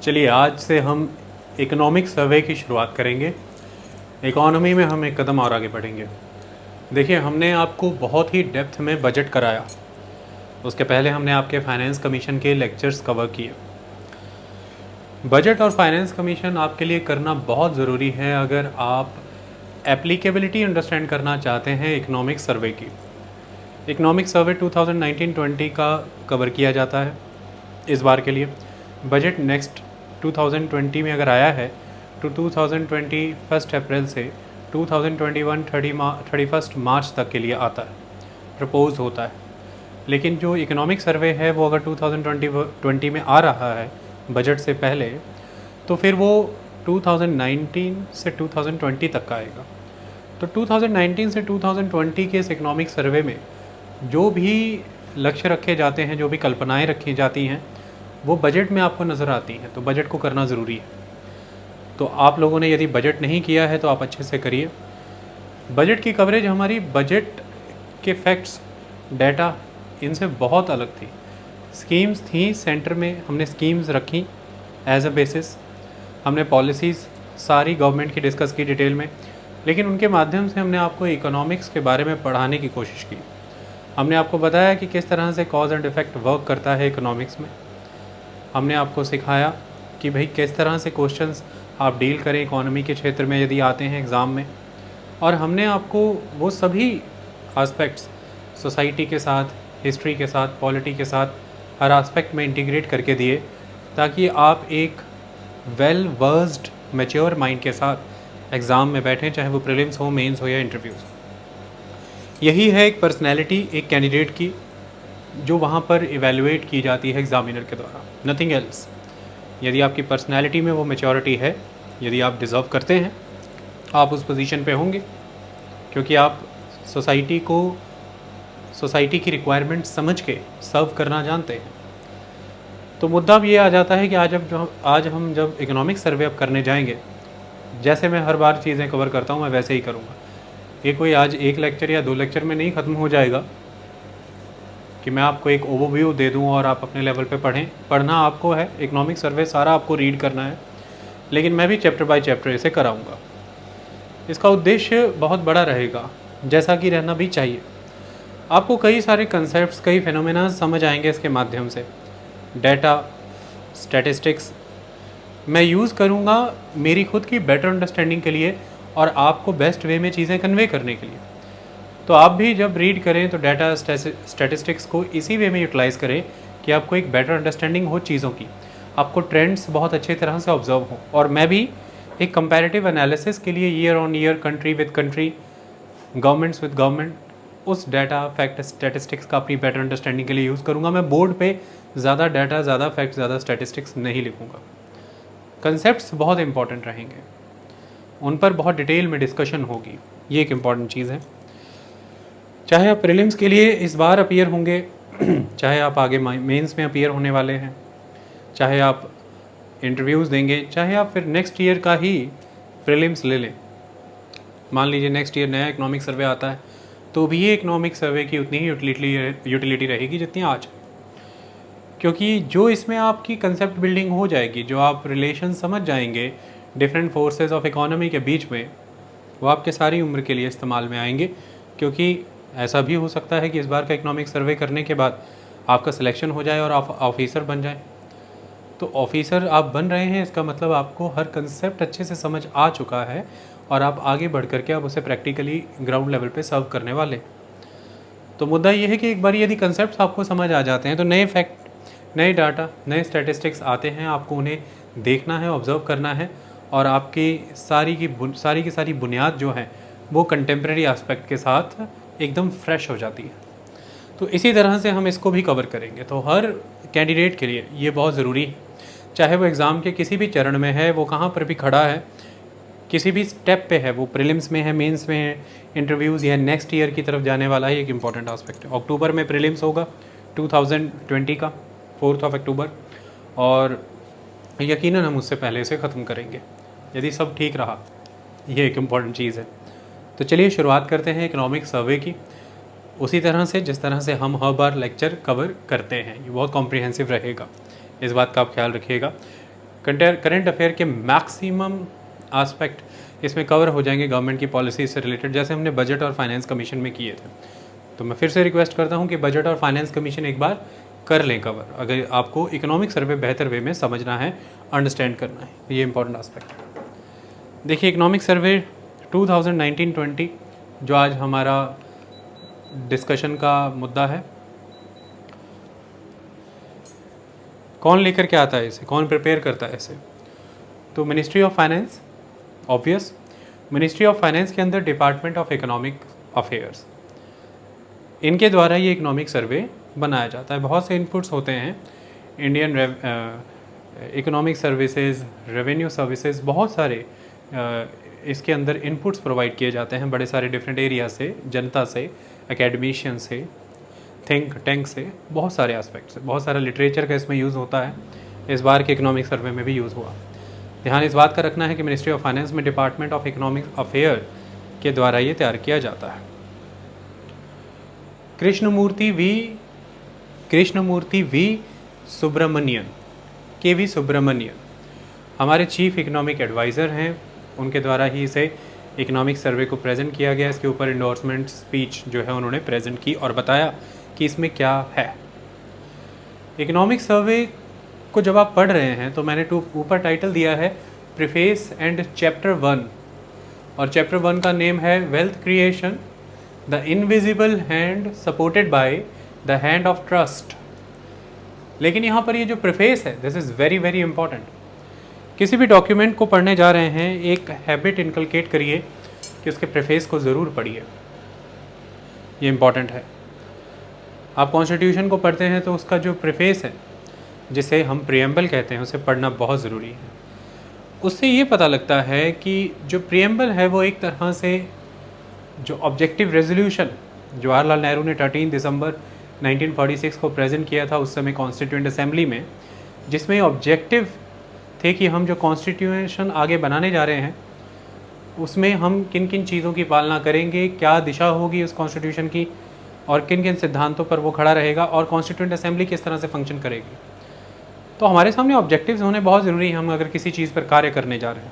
चलिए आज से हम इकोनॉमिक सर्वे की शुरुआत करेंगे। इकोनॉमी में हम एक कदम और आगे बढ़ेंगे। देखिए, हमने आपको बहुत ही डेप्थ में बजट कराया। उसके पहले हमने आपके फाइनेंस कमीशन के लेक्चर्स कवर किए। बजट और फाइनेंस कमीशन आपके लिए करना बहुत ज़रूरी है अगर आप एप्लीकेबिलिटी अंडरस्टैंड करना चाहते हैं इकोनॉमिक सर्वे की। इकोनॉमिक सर्वे 2019-20 का कवर किया जाता है इस बार के लिए। बजट नेक्स्ट 2020 में अगर आया है तो 2020 1 अप्रैल से 2021 31 मार्च तक के लिए आता है, प्रपोज होता है। लेकिन जो इकोनॉमिक सर्वे है वो अगर 2020 में आ रहा है बजट से पहले, तो फिर वो 2019 से 2020 तक का आएगा। तो 2019 से 2020 के इस इकोनॉमिक सर्वे में जो भी लक्ष्य रखे जाते हैं, जो भी कल्पनाएं रखी जाती हैं, वो बजट में आपको नज़र आती हैं। तो बजट को करना ज़रूरी है। तो आप लोगों ने यदि बजट नहीं किया है तो आप अच्छे से करिए। बजट की कवरेज हमारी बजट के फैक्ट्स, डाटा, इनसे बहुत अलग थी। स्कीम्स थी सेंटर में, हमने स्कीम्स रखी एज अ बेसिस। हमने पॉलिसीज़ सारी गवर्नमेंट की डिस्कस की डिटेल में, लेकिन उनके माध्यम से हमने आपको इकोनॉमिक्स के बारे में पढ़ाने की कोशिश की। हमने आपको बताया कि किस तरह से कॉज एंड इफ़ेक्ट वर्क करता है इकोनॉमिक्स में। हमने आपको सिखाया कि भाई किस तरह से क्वेश्चंस आप डील करें इकोनॉमी के क्षेत्र में यदि आते हैं एग्ज़ाम में। और हमने आपको वो सभी एस्पेक्ट्स सोसाइटी के साथ, हिस्ट्री के साथ, पॉलिटी के साथ, हर एस्पेक्ट में इंटीग्रेट करके दिए, ताकि आप एक वेल वर्स्ड मैच्योर माइंड के साथ एग्ज़ाम में बैठें, चाहे वो प्रीलिम्स हो, मेंस हो या इंटरव्यूज़। यही है एक पर्सनैलिटी एक कैंडिडेट की जो वहाँ पर इवेलुएट की जाती है एग्ज़ामिनर के द्वारा, नथिंग एल्स। यदि आपकी पर्सनैलिटी में वो मैच्योरिटी है, यदि आप डिज़र्व करते हैं, आप उस पोजीशन पे होंगे, क्योंकि आप सोसाइटी की रिक्वायरमेंट समझ के सर्व करना जानते हैं। तो मुद्दा अब ये आ जाता है कि आज हम जब इकोनॉमिक सर्वे अब करने जाएंगे, जैसे मैं हर बार चीज़ें कवर करता हूँ मैं वैसे ही करूँगा। ये कोई आज एक लेक्चर या 2 लेक्चर में नहीं ख़त्म हो जाएगा कि मैं आपको एक ओवरव्यू दे दूं और आप अपने लेवल पे पढ़ें। पढ़ना आपको है, इकोनॉमिक सर्वे सारा आपको रीड करना है, लेकिन मैं भी चैप्टर बाय चैप्टर इसे कराऊंगा। इसका उद्देश्य बहुत बड़ा रहेगा, जैसा कि रहना भी चाहिए। आपको कई सारे कंसेप्ट्स, कई फिनोमेना समझ आएंगे इसके माध्यम से। डाटा, स्टैटिस्टिक्स मैं यूज़ करूँगा मेरी खुद की बेटर अंडरस्टैंडिंग के लिए और आपको बेस्ट वे में चीज़ें कन्वे करने के लिए। तो आप भी जब रीड करें तो डाटा, स्टैटिस्टिक्स को इसी वे में यूटिलाइज़ करें कि आपको एक बेटर अंडरस्टैंडिंग हो चीज़ों की, आपको ट्रेंड्स बहुत अच्छी तरह से ऑब्जर्व हो। और मैं भी एक कंपैरेटिव एनालिसिस के लिए year on year, country with country, governments with government, उस डाटा, फैक्ट, स्टैटिस्टिक्स का अपनी बेटर अंडरस्टैंडिंग के लिए यूज़ करूँगा। मैं बोर्ड पे ज़्यादा डाटा, ज़्यादा फैक्ट, ज़्यादा स्टैटिस्टिक्स नहीं लिखूँगा। कंसेप्ट्स बहुत इंपॉर्टेंट रहेंगे, उन पर बहुत डिटेल में डिस्कशन होगी। ये एक इम्पॉर्टेंट चीज़ है। चाहे आप प्रीलिम्स के लिए इस बार अपीयर होंगे, चाहे आप आगे मेंस में अपीयर होने वाले हैं, चाहे आप इंटरव्यूज़ देंगे, चाहे आप फिर नेक्स्ट ईयर का ही प्रीलिम्स ले लें। मान लीजिए नेक्स्ट ईयर नया इकोनॉमिक सर्वे आता है, तो भी ये इकोनॉमिक सर्वे की उतनी ही यूटिलिटी रहेगी जितनी आज। क्योंकि जो इसमें आपकी कंसेप्ट बिल्डिंग हो जाएगी, जो आप रिलेशन समझ जाएंगे डिफरेंट फोर्सेस ऑफ इकोनॉमी के बीच में, वो आपके सारी उम्र के लिए इस्तेमाल में आएंगे। क्योंकि ऐसा भी हो सकता है कि इस बार का इकोनॉमिक सर्वे करने के बाद आपका सिलेक्शन हो जाए और आप ऑफिसर बन जाएं। तो ऑफिसर आप बन रहे हैं, इसका मतलब आपको हर कंसेप्ट अच्छे से समझ आ चुका है और आप आगे बढ़ करके आप उसे प्रैक्टिकली ग्राउंड लेवल पे सर्व करने वाले। तो मुद्दा ये है कि एक बार यदि कंसेप्ट आपको समझ आ जाते हैं तो नए फैक्ट, नए डाटा, नए स्टैटिस्टिक्स आते हैं, आपको उन्हें देखना है, ऑब्जर्व करना है, और आपकी सारी की सारी बुनियाद जो है वो कंटेम्प्रेरी एस्पेक्ट के साथ एकदम फ्रेश हो जाती है। तो इसी तरह से हम इसको भी कवर करेंगे। तो हर कैंडिडेट के लिए ये बहुत ज़रूरी है, चाहे वो एग्ज़ाम के किसी भी चरण में है, वो कहाँ पर भी खड़ा है, किसी भी स्टेप पे है, वो प्रीलिम्स में है, मेंस में है, इंटरव्यूज़ या नेक्स्ट ईयर की तरफ जाने वाला है, एक इम्पॉर्टेंट एस्पेक्ट है। अक्टूबर में प्रीलिम्स होगा 2020 का, 4 अक्टूबर, और यकीनन हम उससे पहले से ख़त्म करेंगे यदि सब ठीक रहा। ये एक इम्पॉर्टेंट चीज़ है। तो चलिए शुरुआत करते हैं इकोनॉमिक सर्वे की, उसी तरह से जिस तरह से हम हर बार लेक्चर कवर करते हैं। ये बहुत कॉम्प्रिहेंसिव रहेगा, इस बात का आप ख्याल रखिएगा। करंट अफेयर के मैक्सिमम एस्पेक्ट इसमें कवर हो जाएंगे गवर्नमेंट की पॉलिसी से रिलेटेड, जैसे हमने बजट और फाइनेंस कमीशन में किए थे। तो मैं फिर से रिक्वेस्ट करता हूँ कि बजट और फाइनेंस कमीशन एक बार कर लें कवर, अगर आपको इकोनॉमिक सर्वे बेहतर वे में समझना है, अंडरस्टैंड करना है। ये इंपॉर्टेंट एस्पेक्ट है। देखिए इकोनॉमिक सर्वे 2019-20 जो आज हमारा डिस्कशन का मुद्दा है, कौन लेकर के आता है इसे, कौन प्रिपेयर करता है इसे? तो ministry of finance, obvious. Ministry of finance के अंदर डिपार्टमेंट ऑफ इकोनॉमिक अफेयर्स, इनके द्वारा ये इकोनॉमिक सर्वे बनाया जाता है। बहुत से इनपुट्स होते हैं, Indian economic services, revenue services, बहुत सारे इसके अंदर इनपुट्स प्रोवाइड किए जाते हैं बड़े सारे डिफरेंट एरिया से, जनता से, एकेडमिशियन से, थिंक टैंक से, बहुत सारे एस्पेक्ट से। बहुत सारा लिटरेचर का इसमें यूज़ होता है, इस बार के इकोनॉमिक सर्वे में भी यूज़ हुआ। ध्यान इस बात का रखना है कि मिनिस्ट्री ऑफ फाइनेंस में डिपार्टमेंट ऑफ इकोनॉमिक अफेयर के द्वारा ये तैयार किया जाता है। कृष्णमूर्ति वी सुब्रमण्यन, KV सुब्रमण्यन हमारे चीफ इकोनॉमिक एडवाइज़र हैं, उनके द्वारा ही इसे इकोनॉमिक सर्वे को प्रेजेंट किया गया। इसके ऊपर इंडोर्समेंट स्पीच जो है उन्होंने प्रेजेंट की और बताया कि इसमें क्या है। इकोनॉमिक सर्वे को जब आप पढ़ रहे हैं तो मैंने ऊपर टाइटल दिया है प्रीफेस एंड चैप्टर 1, और चैप्टर 1 का नेम है wealth creation, the invisible hand supported by the hand of trust. लेकिन यहाँ पर ये जो प्रीफेस है, this is very very important. किसी भी डॉक्यूमेंट को पढ़ने जा रहे हैं, एक हैबिट इनकलकेट करिए कि उसके प्रीफेस को ज़रूर पढ़िए, ये इंपॉर्टेंट है। आप कॉन्स्टिट्यूशन को पढ़ते हैं तो उसका जो प्रीफेस है, जिसे हम प्रीएम्बल कहते हैं, उसे पढ़ना बहुत ज़रूरी है। उससे ये पता लगता है कि जो प्रीएम्बल है वो एक तरह से जो ऑब्जेक्टिव रेजोल्यूशन जवाहरलाल नेहरू ने 13 दिसंबर 1946 को प्रेजेंट किया था उस समय कॉन्स्टिट्यूएंट असेंबली में, जिसमें ऑब्जेक्टिव थे कि हम जो कॉन्स्टिट्यूशन आगे बनाने जा रहे हैं उसमें हम किन किन चीज़ों की पालना करेंगे, क्या दिशा होगी उस कॉन्स्टिट्यूशन की, और किन किन सिद्धांतों पर वो खड़ा रहेगा, और कॉन्स्टिट्यूएंट असेंबली किस तरह से फंक्शन करेगी। तो हमारे सामने ऑब्जेक्टिव्स होने बहुत ज़रूरी है, हम अगर किसी चीज़ पर कार्य करने जा रहे हैं।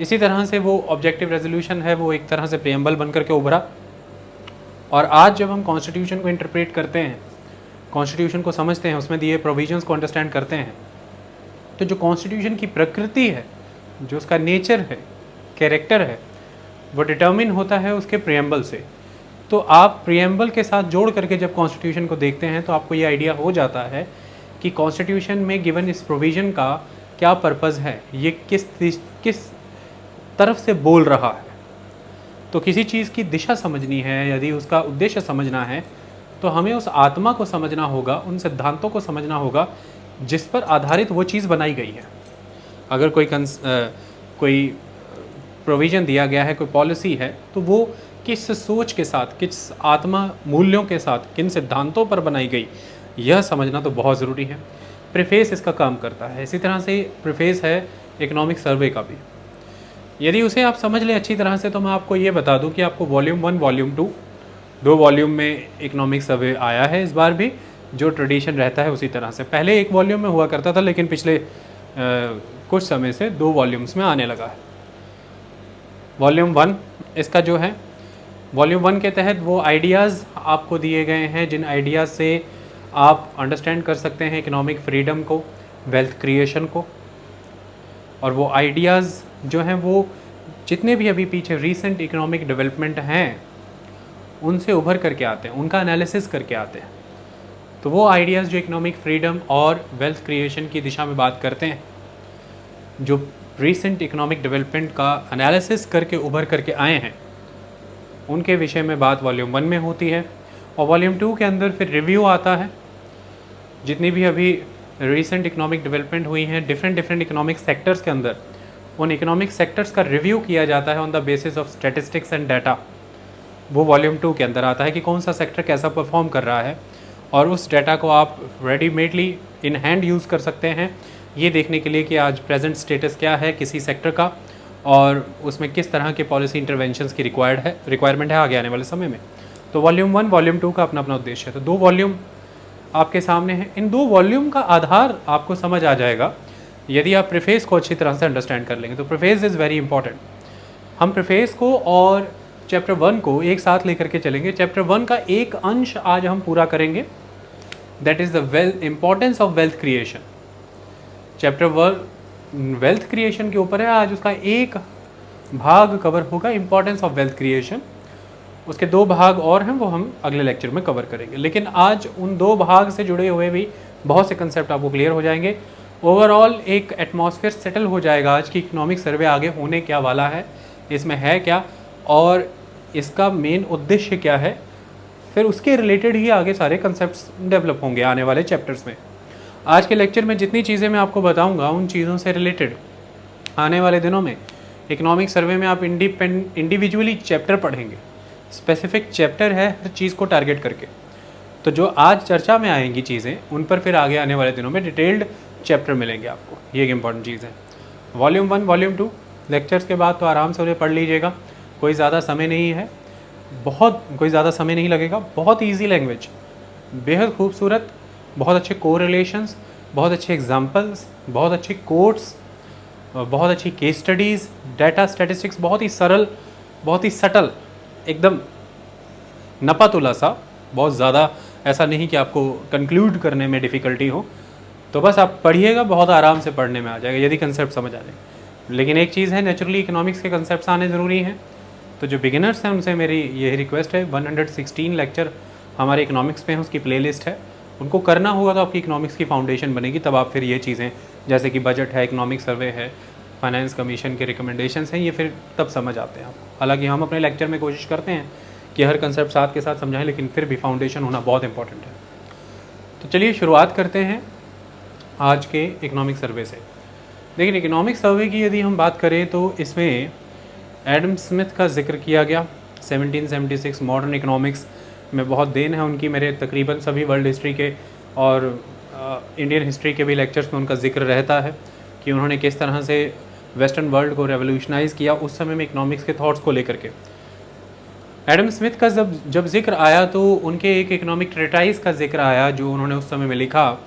इसी तरह से वो ऑब्जेक्टिव रेजोल्यूशन है, वो एक तरह से प्रीएम्बल बन करके उभरा। और आज जब हम कॉन्स्टिट्यूशन को इंटरप्रेट करते हैं, कॉन्स्टिट्यूशन को समझते हैं, उसमें दिए प्रोविजंस को अंडरस्टैंड करते हैं, तो जो कॉन्स्टिट्यूशन की प्रकृति है, जो उसका नेचर है, कैरेक्टर है, वो डिटर्मिन होता है उसके प्रीएम्बल से। तो आप प्रीएम्बल के साथ जोड़ करके जब कॉन्स्टिट्यूशन को देखते हैं तो आपको ये आइडिया हो जाता है कि कॉन्स्टिट्यूशन में गिवन इस प्रोविज़न का क्या पर्पज़ है, ये किस तरफ से बोल रहा है। तो किसी चीज़ की दिशा समझनी है, यदि उसका उद्देश्य समझना है, तो हमें उस आत्मा को समझना होगा, उन सिद्धांतों को समझना होगा जिस पर आधारित वो चीज़ बनाई गई है। अगर कोई प्रोविज़न दिया गया है, कोई पॉलिसी है, तो वो किस सोच के साथ, किस आत्मा मूल्यों के साथ, किन सिद्धांतों पर बनाई गई, यह समझना तो बहुत ज़रूरी है। प्रीफेस इसका काम करता है। इसी तरह से प्रीफेस है इकोनॉमिक सर्वे का भी। यदि उसे आप समझ लें अच्छी तरह से, तो मैं आपको ये बता दूं कि आपको वॉल्यूम 1, वॉल्यूम 2, 2 वॉल्यूम में इकोनॉमिक सर्वे आया है। इस बार भी जो ट्रेडिशन रहता है उसी तरह से, पहले 1 वॉल्यूम में हुआ करता था, लेकिन पिछले कुछ समय से 2 वॉल्यूम्स में आने लगा है। वॉल्यूम 1 इसका जो है, वॉल्यूम 1 के तहत वो आइडियाज़ आपको दिए गए हैं जिन आइडियाज़ से आप अंडरस्टैंड कर सकते हैं इकोनॉमिक फ्रीडम को, वेल्थ क्रिएशन को। और वो आइडियाज़ जो हैं वो जितने भी अभी पीछे रीसेंट इकोनॉमिक डेवलपमेंट हैं उनसे उभर करके आते हैं, उनका एनालिसिस करके आते हैं। तो वो आइडियाज़ जो इकोनॉमिक फ्रीडम और वेल्थ क्रिएशन की दिशा में बात करते हैं, जो रीसेंट इकोनॉमिक डेवलपमेंट का एनालिसिस करके उभर करके आए हैं, उनके विषय में बात वॉल्यूम 1 में होती है। और वॉल्यूम 2 के अंदर फिर रिव्यू आता है, जितनी भी अभी रीसेंट इकोनॉमिक डेवलपमेंट हुई हैं डिफरेंट इकोनॉमिक सेक्टर्स के अंदर, उन इकोनॉमिक सेक्टर्स का रिव्यू किया जाता है on the basis of statistics and data. वो वॉल्यूम 2 के अंदर आता है कि कौन सा सेक्टर कैसा परफॉर्म कर रहा है, और उस डाटा को आप रेडीमेडली इन हैंड यूज़ कर सकते हैं ये देखने के लिए कि आज प्रेजेंट स्टेटस क्या है किसी सेक्टर का, और उसमें किस तरह के पॉलिसी इंटरवेंशंस की रिक्वायरमेंट है आगे आने वाले समय में। तो वॉल्यूम 1, वॉल्यूम 2 का अपना अपना उद्देश्य है। तो 2 वॉल्यूम आपके सामने हैं। इन 2 वॉल्यूम का आधार आपको समझ आ जाएगा यदि आप प्रीफेस को अच्छी तरह से अंडरस्टैंड कर लेंगे, तो प्रीफेस इज़ वेरी इंपॉर्टेंट। हम प्रीफेस को और चैप्टर 1 को एक साथ लेकर के चलेंगे। चैप्टर 1 का एक अंश आज हम पूरा करेंगे, that is the importance of wealth creation. Chapter 1 wealth creation के ऊपर है, आज उसका एक भाग कवर होगा, इम्पॉर्टेंस ऑफ वेल्थ क्रिएशन। उसके 2 भाग और हैं, वो हम अगले लेक्चर में कवर करेंगे। लेकिन आज उन 2 भाग से जुड़े हुए भी बहुत से कंसेप्ट आपको क्लियर हो जाएंगे। ओवरऑल एक एटमॉस्फेयर सेटल हो जाएगा आज की इकोनॉमिक सर्वे आगे होने क्या वाला है, इसमें है क्या और इसका मेन उद्देश्य क्या है। फिर उसके रिलेटेड ही आगे सारे कंसेप्ट्स डेवलप होंगे आने वाले चैप्टर्स में। आज के लेक्चर में जितनी चीज़ें मैं आपको बताऊंगा, उन चीज़ों से रिलेटेड आने वाले दिनों में इकोनॉमिक सर्वे में आप इंडिविजुअली चैप्टर पढ़ेंगे। स्पेसिफिक चैप्टर है हर चीज़ को टारगेट करके। तो जो आज चर्चा में आएंगी चीज़ें, उन पर फिर आगे आने वाले दिनों में डिटेल्ड चैप्टर मिलेंगे आपको। ये एक इंपॉर्टेंट चीज़ है। वॉल्यूम 1 वॉल्यूम 2 लेक्चर्स के बाद तो आराम से उन्हें पढ़ लीजिएगा, कोई ज़्यादा समय नहीं है, कोई ज़्यादा समय नहीं लगेगा। बहुत ईजी लैंग्वेज, बेहद खूबसूरत, बहुत अच्छे कोरिलेशंस, बहुत अच्छे एग्जाम्पल्स, बहुत अच्छी कोट्स, बहुत अच्छी केस स्टडीज़, डाटा स्टैटिस्टिक्स, बहुत ही सरल, बहुत ही सटल, एकदम नपातुला सा, बहुत ज़्यादा ऐसा नहीं कि आपको कंक्लूड करने में डिफ़िकल्टी हो। तो बस आप पढ़िएगा, बहुत आराम से पढ़ने में आ जाएगा यदि कंसेप्ट समझ आ जाए। लेकिन एक चीज़ है, नेचुरली इकोनॉमिक्स के कंसेप्ट आने ज़रूरी हैं। तो जो बिगिनर्स हैं उनसे मेरी यही रिक्वेस्ट है, 116 लेक्चर हमारे इकोनॉमिक्स पे हैं, उसकी प्लेलिस्ट है, उनको करना होगा तो आपकी इकोनॉमिक्स की फाउंडेशन बनेगी। तब आप फिर ये चीज़ें जैसे कि बजट है, इकोनॉमिक सर्वे है, फाइनेंस कमीशन के रिकमेंडेशंस हैं, ये फिर तब समझ आते हैं आपको। हालांकि हम अपने लेक्चर में कोशिश करते हैं कि हर कंसेप्ट साथ के साथ समझाएं, लेकिन फिर भी फाउंडेशन होना बहुत इंपॉर्टेंट है। तो चलिए शुरुआत करते हैं आज के इकोनॉमिक सर्वे से। लेकिन इकोनॉमिक सर्वे की यदि हम बात करें तो इसमें एडम स्मिथ का जिक्र किया गया। 1776 मॉडर्न इकोनॉमिक्स में बहुत देन है उनकी, मेरे तकरीबन सभी वर्ल्ड हिस्ट्री के और इंडियन हिस्ट्री के भी लेक्चर्स में उनका जिक्र रहता है कि उन्होंने किस तरह से वेस्टर्न वर्ल्ड को रेवोल्यूशनाइज़ किया उस समय में इकोनॉमिक्स के थॉट्स को लेकर के। एडम स्मिथ का जब जिक्र आया तो उनके एक इकोनॉमिक ट्रेटाइज का जिक्र आया जो उन्होंने उस समय में लिखा,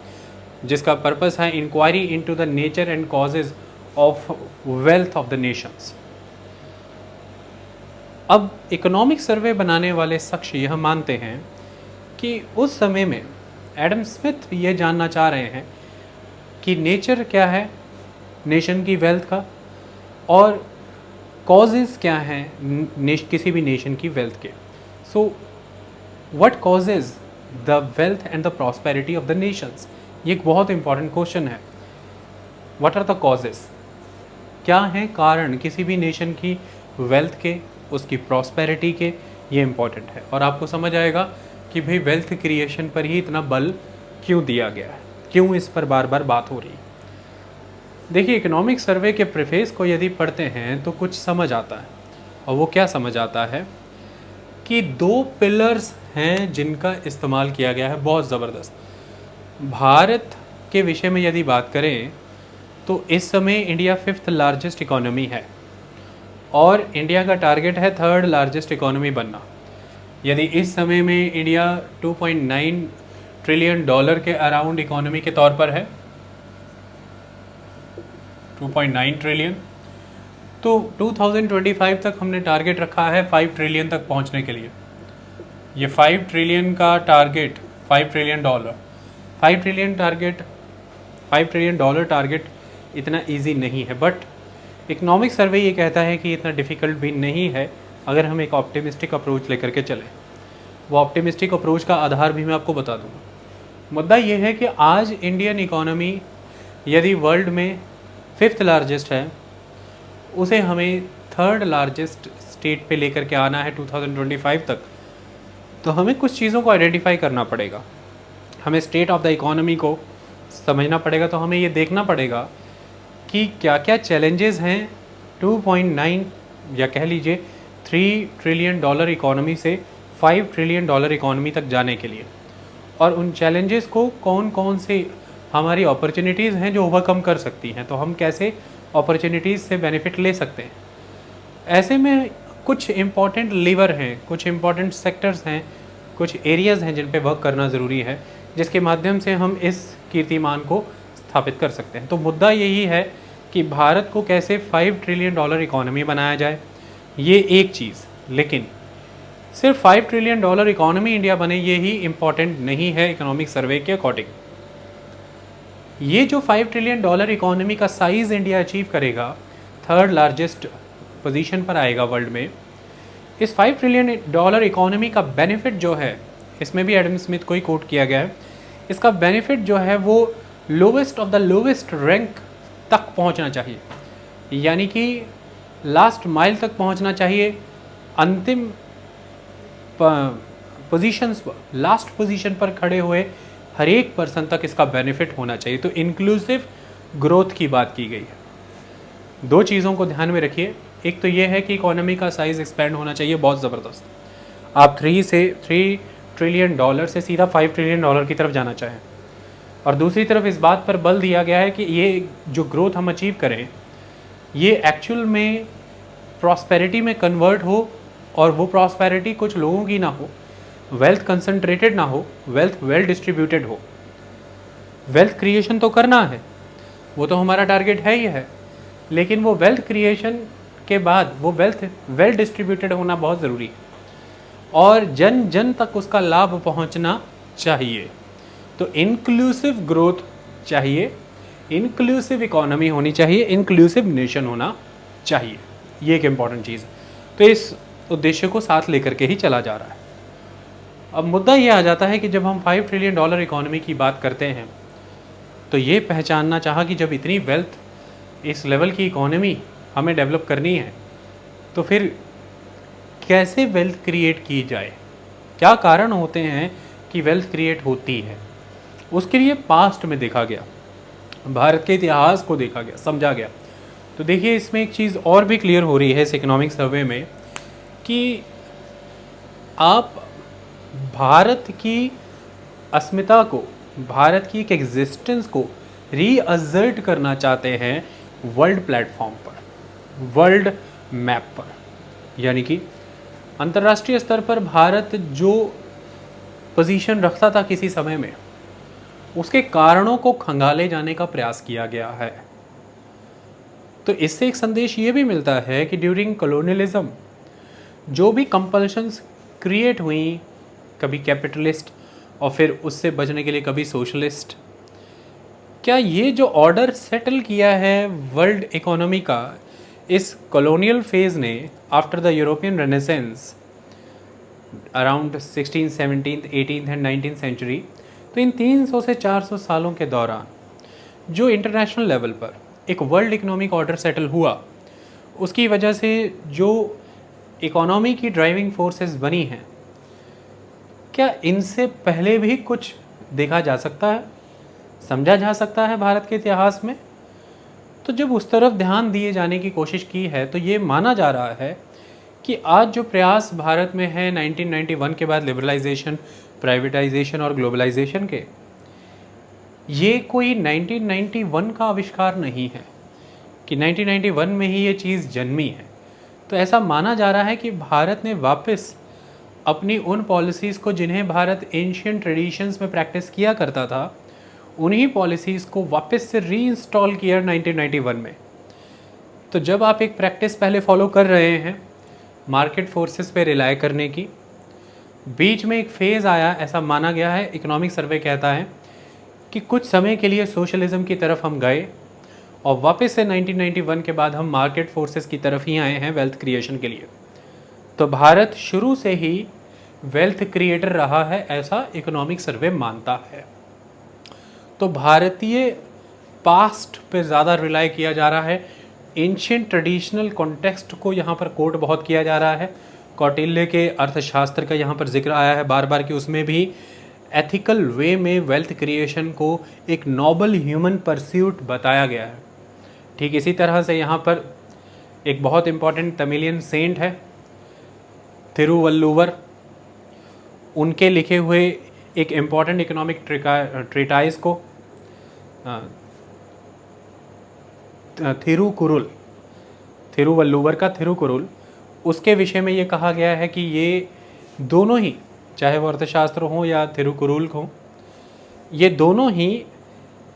जिसका पर्पस है inquiry into the nature and causes of wealth of the nations. अब इकोनॉमिक सर्वे बनाने वाले शख्स यह मानते हैं कि उस समय में एडम स्मिथ ये जानना चाह रहे हैं कि नेचर क्या है नेशन की वेल्थ का और कॉजेज़ क्या हैं किसी भी नेशन की वेल्थ के। So what causes the wealth and the prosperity of the Nations, ये एक बहुत इंपॉर्टेंट क्वेश्चन है। व्हाट आर द कॉजेज़, क्या हैं कारण किसी भी नेशन की वेल्थ के, उसकी प्रॉस्पेरिटी के, ये इम्पॉर्टेंट है। और आपको समझ आएगा कि भाई वेल्थ क्रिएशन पर ही इतना बल क्यों दिया गया है, क्यों इस पर बार बार बात हो रही है। देखिए, इकोनॉमिक सर्वे के प्रीफेस को यदि पढ़ते हैं तो कुछ समझ आता है, और वो क्या समझ आता है कि 2 पिलर्स हैं जिनका इस्तेमाल किया गया है बहुत ज़बरदस्त। भारत के विषय में यदि बात करें तो इस समय इंडिया 5th लार्जेस्ट इकोनॉमी है और इंडिया का टारगेट है 3rd लार्जेस्ट इकोनॉमी बनना। यदि इस समय में इंडिया 2.9 ट्रिलियन डॉलर के अराउंड इकोनॉमी के तौर पर है, 2.9 ट्रिलियन, तो 2025 तक हमने टारगेट रखा है 5 ट्रिलियन तक पहुंचने के लिए। ये 5 ट्रिलियन का target, 5 trillion dollar, 5 trillion dollar target इतना इजी नहीं है। बट इकोनॉमिक सर्वे ये कहता है कि इतना डिफ़िकल्ट भी नहीं है अगर हम एक ऑप्टिमिस्टिक अप्रोच लेकर के चलें। वो ऑप्टिमिस्टिक अप्रोच का आधार भी मैं आपको बता दूँगा। मुद्दा ये है कि आज इंडियन इकोनॉमी यदि वर्ल्ड में 5th लार्जेस्ट है, उसे हमें 3rd लार्जेस्ट स्टेट पे लेकर के आना है 2025 तक। तो हमें कुछ चीज़ों को आइडेंटिफाई करना पड़ेगा, हमें स्टेट ऑफ द इकोनॉमी को समझना पड़ेगा। तो हमें ये देखना पड़ेगा कि क्या क्या चैलेंजेस हैं 2.9 या कह लीजिए 3 ट्रिलियन डॉलर इकोनॉमी से 5 ट्रिलियन डॉलर इकोनॉमी तक जाने के लिए, और उन चैलेंजेस को कौन कौन से हमारी अपॉर्चुनिटीज़ हैं जो ओवरकम कर सकती हैं, तो हम कैसे अपॉर्चुनिटीज़ से बेनिफिट ले सकते हैं। ऐसे में कुछ इम्पॉर्टेंट लीवर हैं, कुछ इम्पॉर्टेंट सेक्टर्स हैं, कुछ एरियाज़ हैं जिन पे वर्क करना ज़रूरी है, जिसके माध्यम से हम इस कीर्तिमान को स्थापित कर सकते हैं। तो मुद्दा यही है कि भारत को कैसे $5 ट्रिलियन इकोनॉमी बनाया जाए, ये एक चीज़। लेकिन सिर्फ $5 ट्रिलियन इकोनॉमी इंडिया बने ये ही इम्पॉर्टेंट नहीं है इकोनॉमिक सर्वे के अकॉर्डिंग। ये जो $5 ट्रिलियन इकोनॉमी का साइज़ इंडिया अचीव करेगा, थर्ड लार्जेस्ट पोजीशन पर आएगा वर्ल्ड में। इस $5 ट्रिलियन इकोनॉमी का बेनिफिट जो है, इसमें भी एडम स्मिथ को ही कोट किया गया है, इसका बेनिफिट जो है वो lowest of the lowest rank तक पहुंचना चाहिए, यानी कि लास्ट माइल तक पहुंचना चाहिए। अंतिम पोजीशंस पर, लास्ट पोजीशन पर खड़े हुए हर एक पर्सन तक इसका बेनिफिट होना चाहिए। तो इंक्लूसिव ग्रोथ की बात की गई है। दो चीज़ों को ध्यान में रखिए, एक तो ये है कि इकोनॉमी का साइज़ एक्सपेंड होना चाहिए बहुत ज़बरदस्त। आप 3 ट्रिलियन से सीधा $5 ट्रिलियन की तरफ जाना चाहें, और दूसरी तरफ इस बात पर बल दिया गया है कि ये जो ग्रोथ हम अचीव करें ये एक्चुअल में प्रॉस्पेरिटी में कन्वर्ट हो, और वो प्रॉस्पेरिटी कुछ लोगों की ना हो, वेल्थ कंसंट्रेटेड ना हो, वेल्थ वेल डिस्ट्रीब्यूटेड हो। वेल्थ क्रिएशन तो करना है, वो तो हमारा टारगेट है ही है, लेकिन वो वेल्थ क्रिएशन के बाद वो वेल्थ वेल डिस्ट्रीब्यूटेड होना बहुत ज़रूरी है, और जन जन तक उसका लाभ पहुंचना चाहिए। तो इंक्लूसिव ग्रोथ चाहिए, इंक्लूसिव इकोनॉमी होनी चाहिए, इंक्लूसिव नेशन होना चाहिए। ये एक इम्पॉर्टेंट चीज़ है। तो इस उद्देश्य को साथ लेकर के ही चला जा रहा है। अब मुद्दा ये आ जाता है कि जब हम $5 ट्रिलियन इकोनॉमी की बात करते हैं तो ये पहचानना चाहा कि जब इतनी वेल्थ, इस लेवल की इकोनॉमी हमें डेवलप करनी है तो फिर कैसे वेल्थ क्रिएट की जाए, क्या कारण होते हैं कि वेल्थ क्रिएट होती है। उसके लिए पास्ट में देखा गया, भारत के इतिहास को देखा गया, समझा गया। तो देखिए इसमें एक चीज़ और भी क्लियर हो रही है इस इकोनॉमिक सर्वे में कि आप भारत की अस्मिता को, भारत की एक एग्जिस्टेंस को रीअसर्ट करना चाहते हैं वर्ल्ड प्लेटफॉर्म पर, वर्ल्ड मैप पर, यानी कि अंतर्राष्ट्रीय स्तर पर भारत जो पोजीशन रखता था किसी समय में, उसके कारणों को खंगाले जाने का प्रयास किया गया है। तो इससे एक संदेश ये भी मिलता है कि ड्यूरिंग कॉलोनियलिज्म जो भी कंपल्शंस क्रिएट हुई, कभी कैपिटलिस्ट और फिर उससे बचने के लिए कभी सोशलिस्ट, क्या ये जो ऑर्डर सेटल किया है वर्ल्ड इकोनॉमी का इस कॉलोनियल फेज़ ने after the European renaissance around 16th, 17th, 18th and 19th century, तो इन 300 से 400 सालों के दौरान जो इंटरनेशनल लेवल पर एक वर्ल्ड इकोनॉमिक ऑर्डर सेटल हुआ, उसकी वजह से जो इकोनॉमी की ड्राइविंग फोर्सेस बनी हैं, क्या इनसे पहले भी कुछ देखा जा सकता है, समझा जा सकता है भारत के इतिहास में? तो जब उस तरफ ध्यान दिए जाने की कोशिश की है तो ये माना जा रहा है कि आज जो प्रयास भारत में है 1991 के बाद लिबरलाइजेशन, प्राइवेटाइजेशन और ग्लोबलाइजेशन के, ये कोई 1991 का आविष्कार नहीं है कि 1991 में ही ये चीज़ जन्मी है। तो ऐसा माना जा रहा है कि भारत ने वापस अपनी उन पॉलिसीज़ को जिन्हें भारत एंशियंट ट्रेडिशंस में प्रैक्टिस किया करता था, उन्हीं पॉलिसीज़ को वापस से रीइंस्टॉल किया 1991 में। तो जब आप एक प्रैक्टिस पहले फॉलो कर रहे हैं मार्केट फोर्सेस पे रिलाय करने की, बीच में एक फेज़ आया, ऐसा माना गया है, इकोनॉमिक सर्वे कहता है कि कुछ समय के लिए सोशलिज्म की तरफ हम गए और वापस से 1991 के बाद हम मार्केट फोर्सेस की तरफ ही आए हैं वेल्थ क्रिएशन के लिए। तो भारत शुरू से ही वेल्थ क्रिएटर रहा है, ऐसा इकोनॉमिक सर्वे मानता है। तो भारतीय पास्ट पे ज़्यादा रिलाय किया जा रहा है, एंशिएंट ट्रेडिशनल कॉन्टेक्स्ट को यहाँ पर कोट बहुत किया जा रहा है। कौटिल्य के अर्थशास्त्र का यहाँ पर जिक्र आया है बार बार कि उसमें भी एथिकल वे में वेल्थ क्रिएशन को एक नोबल ह्यूमन परस्यूट बताया गया है। ठीक इसी तरह से यहाँ पर एक बहुत इम्पॉर्टेंट तमिलियन सेंट है थिरुवल्लुवर, उनके लिखे हुए एक इम्पॉर्टेंट इकोनॉमिक ट्रीटाइज को थिरुकुरुल, थिरुवल्लुवर का थिरुकुरुल, उसके विषय में ये कहा गया है कि ये दोनों ही, चाहे वो अर्थशास्त्र हो या थिरुकुरुल हो, ये दोनों ही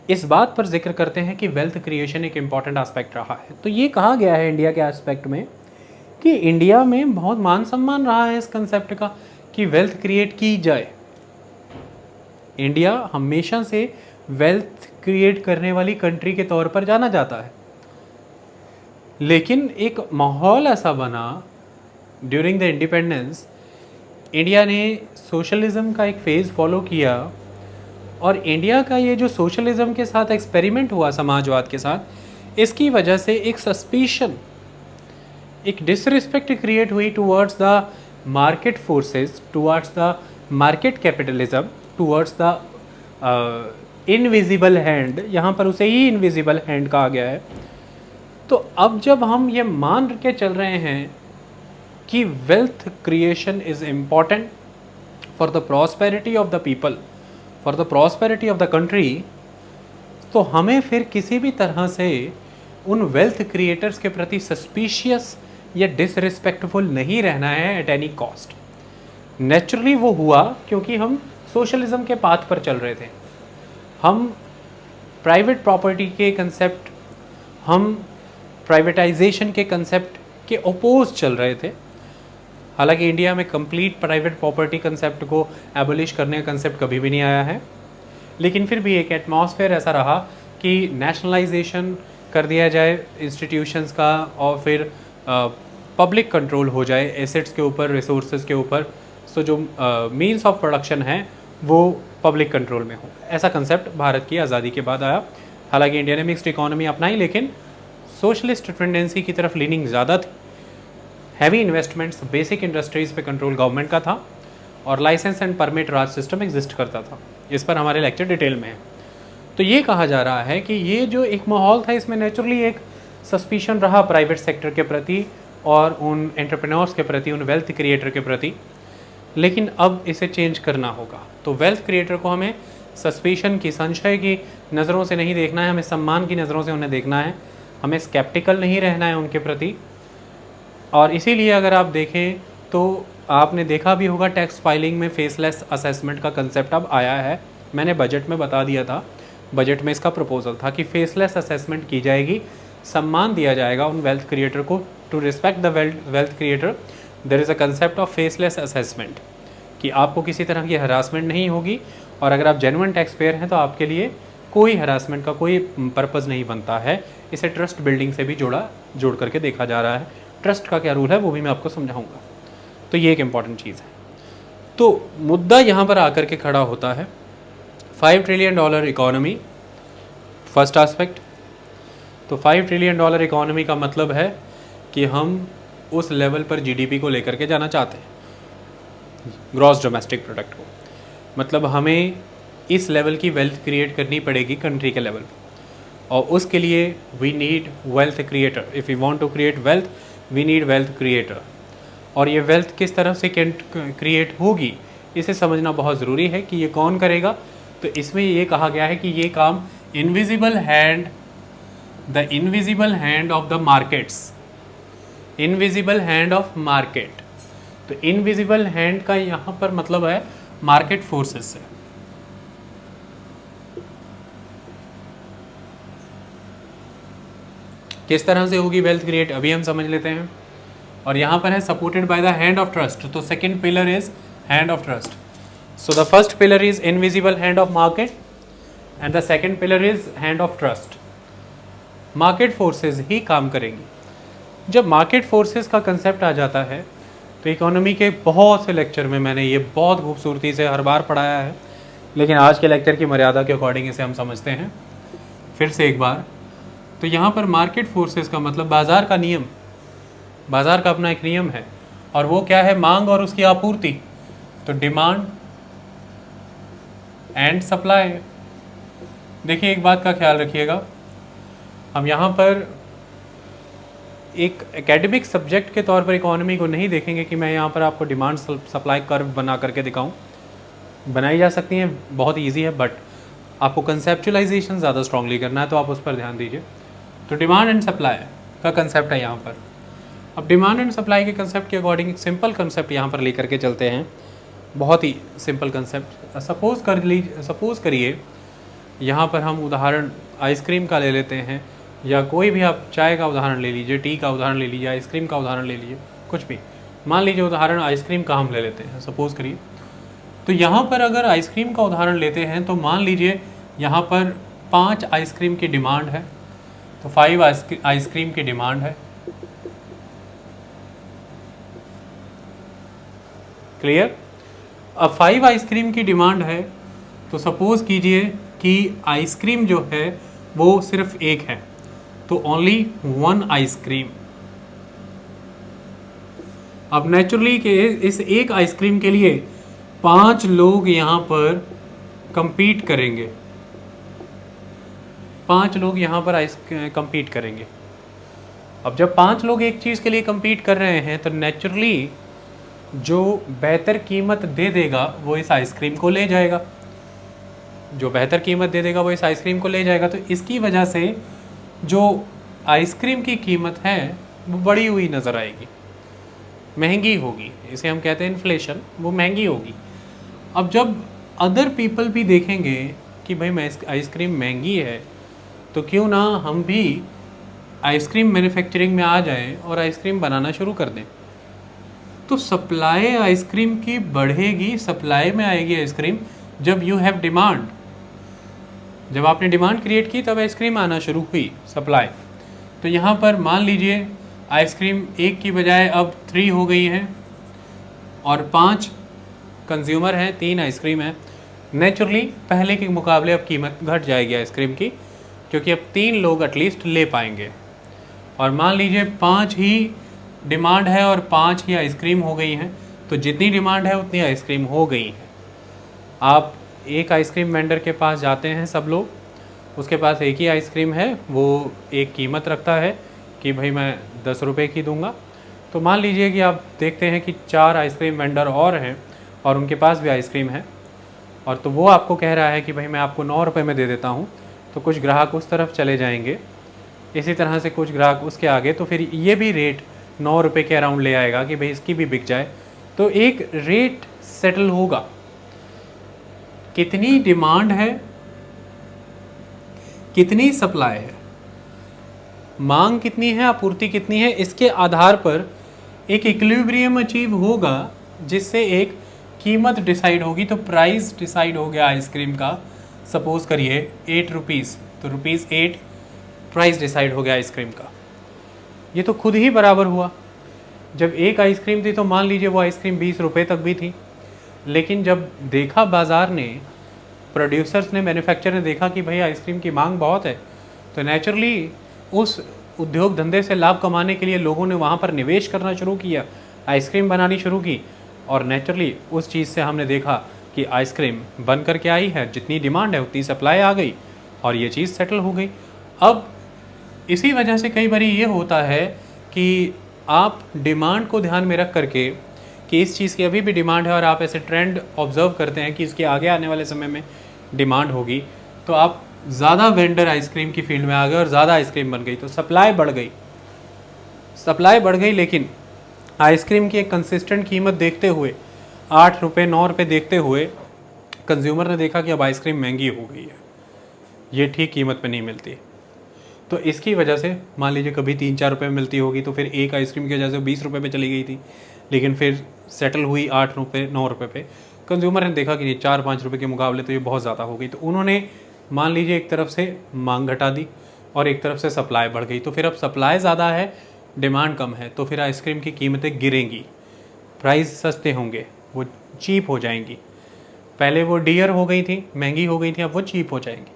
इस बात पर जिक्र करते हैं कि वेल्थ क्रिएशन एक इम्पॉर्टेंट एस्पेक्ट रहा है। तो ये कहा गया है इंडिया के एस्पेक्ट में कि इंडिया में बहुत मान सम्मान रहा है इस कंसेप्ट का कि वेल्थ क्रिएट की जाए। इंडिया हमेशा से वेल्थ क्रिएट करने वाली कंट्री के तौर पर जाना जाता है, लेकिन एक माहौल ऐसा बना ड्यूरिंग द इंडिपेंडेंस, इंडिया ने सोशलिज्म का एक फ़ेज़ फॉलो किया और इंडिया का ये जो सोशलिज्म के साथ एक्सपेरिमेंट हुआ समाजवाद के साथ, इसकी वजह से एक सस्पिशन, एक डिसरिस्पेक्ट क्रिएट हुई towards the market forces, towards the market capitalism, towards the invisible hand. यहाँ पर उसे ही इनविजिबल हैंड कहा गया है। तो अब जब हम ये मान के चल रहे हैं कि wealth creation is important for the prosperity of the people, for the prosperity of the country, तो हमें फिर किसी भी तरह से उन वेल्थ क्रिएटर्स के प्रति सस्पिशियस या डिसरिस्पेक्टफुल नहीं रहना है एट एनी कॉस्ट। नेचुरली वो हुआ क्योंकि हम सोशलिज्म के पाथ पर चल रहे थे। हम प्राइवेट प्रॉपर्टी के कंसेप्ट, हम प्राइवेटाइजेशन के कंसेप्ट के ओपोज चल रहे थे। हालांकि इंडिया में कंप्लीट प्राइवेट प्रॉपर्टी कंसेप्ट को एबोलिश करने का कंसेप्ट कभी भी नहीं आया है, लेकिन फिर भी एक एटमॉस्फेयर ऐसा रहा कि नेशनलाइजेशन कर दिया जाए इंस्टीट्यूशंस का और फिर पब्लिक कंट्रोल हो जाए एसेट्स के ऊपर, रिसोर्सेज के ऊपर। सो जो मीन्स ऑफ प्रोडक्शन है वो पब्लिक कंट्रोल में हो, ऐसा कंसेप्ट भारत की आज़ादी के बाद आया। हालांकि इंडिया ने मिक्स्ड इकोनॉमी अपनाई, लेकिन सोशलिस्ट टेंडेंसी की तरफ लीनिंग ज़्यादा थी। हैवी इन्वेस्टमेंट्स, बेसिक इंडस्ट्रीज़ पे कंट्रोल गवर्नमेंट का था और licence and permit Raj system exist करता था। इस पर हमारे लेक्चर डिटेल में है। तो ये कहा जा रहा है कि ये जो एक माहौल था, इसमें नेचुरली एक सस्पिशन रहा प्राइवेट सेक्टर के प्रति और उन एंटरप्रेन्योर्स के प्रति, उन वेल्थ क्रिएटर के प्रति, लेकिन अब इसे चेंज करना होगा। तो वेल्थ क्रिएटर को हमें सस्पिशन की, संशय की नज़रों से नहीं देखना है, हमें सम्मान की नज़रों से उन्हें देखना है, हमें स्केप्टिकल नहीं रहना है उनके प्रति। और इसीलिए अगर आप देखें तो आपने देखा भी होगा टैक्स फाइलिंग में फेसलेस असेसमेंट का कंसेप्ट अब आया है। मैंने बजट में बता दिया था, बजट में इसका प्रपोजल था कि फेसलेस असेसमेंट की जाएगी, सम्मान दिया जाएगा उन वेल्थ क्रिएटर को। To respect the wealth creator there is a concept of faceless assessment, कि आपको किसी तरह की हरासमेंट नहीं होगी और अगर आप जेन्युइन टैक्स पेयर हैं तो आपके लिए कोई हरासमेंट का कोई पर्पज़ नहीं बनता है। इसे ट्रस्ट बिल्डिंग से भी जोड़ करके देखा जा रहा है। ट्रस्ट का क्या रूल है वो भी मैं आपको समझाऊंगा। तो ये एक इम्पॉर्टेंट चीज़ है। तो मुद्दा यहाँ पर आकर के खड़ा होता है $5 ट्रिलियन इकोनॉमी, फर्स्ट एस्पेक्ट। तो $5 ट्रिलियन इकोनॉमी का मतलब है कि हम उस लेवल पर जीडीपी को लेकर के जाना चाहते हैं, ग्रॉस डोमेस्टिक प्रोडक्ट को। मतलब हमें इस लेवल की वेल्थ क्रिएट करनी पड़ेगी कंट्री के लेवल पर, और उसके लिए we need wealth creator. If you want to create wealth, we need wealth creator. और ये वेल्थ किस तरह से क्रिएट होगी इसे समझना बहुत ज़रूरी है कि ये कौन करेगा। तो इसमें ये कहा गया है कि ये काम invisible hand, the invisible hand of the markets, invisible hand of market. तो इनविजिबल हैंड का यहाँ पर मतलब है मार्केट फोर्सेस से। किस तरह से होगी वेल्थ क्रिएट अभी हम समझ लेते हैं। और यहाँ पर है supported by the hand of trust. तो second pillar is hand of trust. So the first pillar is invisible hand of market and the second pillar is hand of trust. Market forces ही काम करेंगी। जब market forces का concept आ जाता है तो इकोनॉमी के बहुत से लेक्चर में मैंने ये बहुत खूबसूरती से हर बार पढ़ाया है, लेकिन आज के लेक्चर की मर्यादा के अकॉर्डिंग इसे हम समझते हैं फिर से एक बार। तो यहाँ पर मार्केट फोर्सेस का मतलब बाज़ार का नियम, बाज़ार का अपना एक नियम है, और वो क्या है, मांग और उसकी आपूर्ति। तो डिमांड एंड सप्लाई। देखिए एक बात का ख्याल रखिएगा, हम यहाँ पर एक एकेडमिक सब्जेक्ट के तौर पर इकोनॉमी को नहीं देखेंगे कि मैं यहाँ पर आपको डिमांड सप्लाई कर्व बना करके दिखाऊं। बनाई जा सकती हैं, बहुत इजी है, बट आपको कंसेप्चुलाइजेशन ज़्यादा स्ट्रांगली करना है तो आप उस पर ध्यान दीजिए। तो डिमांड एंड सप्लाई का कंसेप्ट है यहाँ पर। अब डिमांड एंड सप्लाई के कंसेप्ट के अकॉर्डिंग एक सिंपल कंसेप्ट यहाँ पर लेकर के चलते हैं, बहुत ही सिंपल कंसेप्ट। सपोज़ करिए यहाँ पर हम उदाहरण आइसक्रीम का ले लेते हैं, या कोई भी आप चाय का उदाहरण ले लीजिए, टी का उदाहरण ले लीजिए, आइसक्रीम का उदाहरण ले लीजिए, कुछ भी। मान लीजिए उदाहरण आइसक्रीम का हम ले लेते हैं, सपोज़ करिए। तो यहाँ पर अगर आइसक्रीम का उदाहरण लेते हैं तो मान लीजिए यहाँ पर 5 आइसक्रीम की डिमांड है, तो 5 आइसक्रीम की डिमांड है। क्लियर? अब 5 आइसक्रीम की डिमांड है, तो सपोज़ कीजिए कि आइसक्रीम जो है वो सिर्फ एक है, तो ओनली 1 आइसक्रीम। अब नेचुरली के इस एक आइसक्रीम के लिए 5 लोग यहाँ पर compete करेंगे, 5 लोग यहाँ पर compete करेंगे। अब जब 5 लोग एक चीज़ के लिए compete कर रहे हैं तो नेचुरली जो बेहतर कीमत दे देगा वो इस आइसक्रीम को ले जाएगा, जो बेहतर कीमत दे देगा वो इस आइसक्रीम को ले जाएगा। तो इसकी वजह से जो आइसक्रीम की कीमत है वो बढ़ी हुई नज़र आएगी, महंगी होगी, इसे हम कहते हैं इन्फ्लेशन, वो महंगी होगी। अब जब अदर पीपल भी देखेंगे कि भाई मैं आइसक्रीम महंगी है, तो क्यों ना हम भी आइसक्रीम मैन्युफैक्चरिंग में आ जाएं और आइसक्रीम बनाना शुरू कर दें। तो सप्लाई आइसक्रीम की बढ़ेगी, सप्लाई में आएगी आइसक्रीम जब यू हैव डिमांड। जब आपने डिमांड क्रिएट की तब आइसक्रीम आना शुरू हुई, सप्लाई। तो यहाँ पर मान लीजिए आइसक्रीम एक की बजाय अब 3 हो गई है और 5 कंज्यूमर हैं, 3 आइसक्रीम है। नेचुरली पहले के मुकाबले अब कीमत घट जाएगी आइसक्रीम की, क्योंकि अब 3 लोग एटलीस्ट ले पाएंगे। और मान लीजिए 5 ही डिमांड है और 5 ही आइसक्रीम हो गई हैं, तो जितनी डिमांड है उतनी आइसक्रीम हो गई है। आप एक आइसक्रीम वेंडर के पास जाते हैं सब लोग, उसके पास एक ही आइसक्रीम है, वो एक कीमत रखता है कि भाई मैं 10 रुपये की दूंगा। तो मान लीजिए कि आप देखते हैं कि 4 आइसक्रीम वेंडर और हैं और उनके पास भी आइसक्रीम है, और तो वो आपको कह रहा है कि भाई मैं आपको 9 रुपये में दे देता हूँ। तो कुछ ग्राहक उस तरफ चले जाएंगे, इसी तरह से कुछ ग्राहक उसके आगे, तो फिर ये भी रेट 9 रुपये के अराउंड ले आएगा कि भाई इसकी भी बिक जाए। तो एक रेट सेटल होगा, कितनी डिमांड है, कितनी सप्लाई है, मांग कितनी है, आपूर्ति कितनी है, इसके आधार पर एक इक्विलिब्रियम अचीव होगा, जिससे एक कीमत डिसाइड होगी। तो प्राइस डिसाइड हो गया आइसक्रीम का, सपोज करिए 8 रुपीज़, तो ₹8 प्राइस डिसाइड हो गया आइसक्रीम का। ये तो खुद ही बराबर हुआ। जब एक आइसक्रीम थी तो मान लीजिए वो आइसक्रीम 20 रुपये तक भी थी, लेकिन जब देखा बाज़ार ने, प्रोड्यूसर्स ने, मैन्युफैक्चरर ने देखा कि भाई आइसक्रीम की मांग बहुत है, तो नेचुरली उस उद्योग धंधे से लाभ कमाने के लिए लोगों ने वहाँ पर निवेश करना शुरू किया, आइसक्रीम बनानी शुरू की, और नेचुरली उस चीज़ से हमने देखा कि आइसक्रीम बन कर के आई है, जितनी डिमांड है उतनी सप्लाई आ गई और ये चीज़ सेटल हो गई। अब इसी वजह से कई बार ये होता है कि आप डिमांड को ध्यान में रख करके कि इस चीज़ की अभी भी डिमांड है और आप ऐसे ट्रेंड ऑब्जर्व करते हैं कि इसके आगे आने वाले समय में डिमांड होगी, तो आप ज़्यादा वेंडर आइसक्रीम की फील्ड में आ गए और ज़्यादा आइसक्रीम बन गई, तो सप्लाई बढ़ गई, सप्लाई बढ़ गई। लेकिन आइसक्रीम की एक कंसिस्टेंट कीमत देखते हुए, 8 रुपये 9 रुपये देखते हुए, कंज्यूमर ने देखा कि अब आइसक्रीम महंगी हो गई है, ये ठीक कीमत पे नहीं मिलती। तो इसकी वजह से मान लीजिए कभी 3-4 रुपये में मिलती होगी, तो फिर एक आइसक्रीम की वजह से 20 रुपये पे चली गई थी, लेकिन फिर सेटल हुई 8 रुपये 9 रुपये पे। कंज्यूमर ने देखा कि नहीं, 4-5 रुपये के मुकाबले तो ये बहुत ज़्यादा हो गई, तो उन्होंने मान लीजिए एक तरफ से मांग घटा दी और एक तरफ से सप्लाई बढ़ गई। तो फिर अब सप्लाई ज़्यादा है, डिमांड कम है, तो फिर आइसक्रीम की कीमतें गिरेंगी, प्राइस सस्ते होंगे, वो चीप हो जाएंगी। पहले वो डियर हो गई थी, महंगी हो गई थी, अब वो चीप हो जाएंगी।